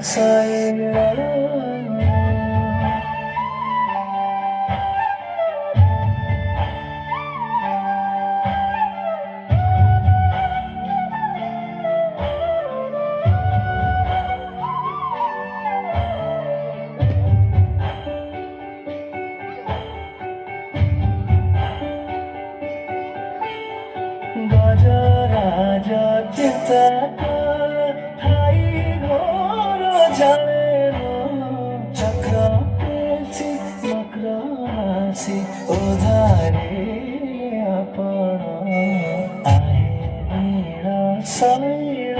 ଶୈଳ গজরাজ চিন্তা ঠাই ঘোর জানেন চক্র পেছি মক্র আসি উধারে আপন আহে নীଳ ଶୈଳ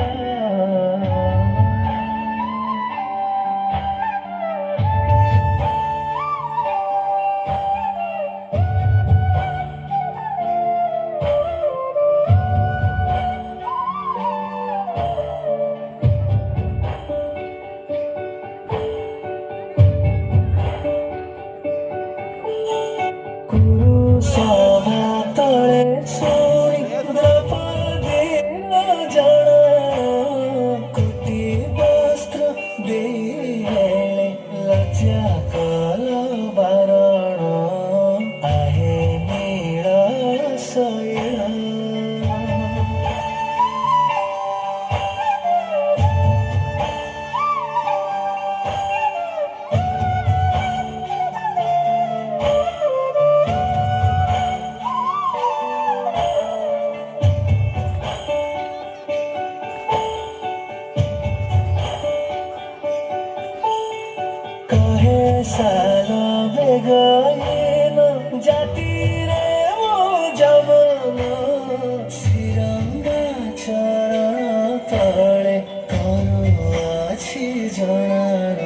ସଭା ତଳେ ଶୁଣି ଦ୍ରୌପଦୀର ଜଣ କୋଟି ବସ୍ତ୍ର ଦେଲେ ଲଜ୍ଜା କଲ ବାରଣ ଆହେ ନୀଳ ଶୈଳ कहे साल बेगन जातिरे मो जवन श्रीरंगा चरण तले करुआछि जनार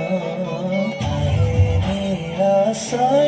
आहे नीଳ ଶୈଳ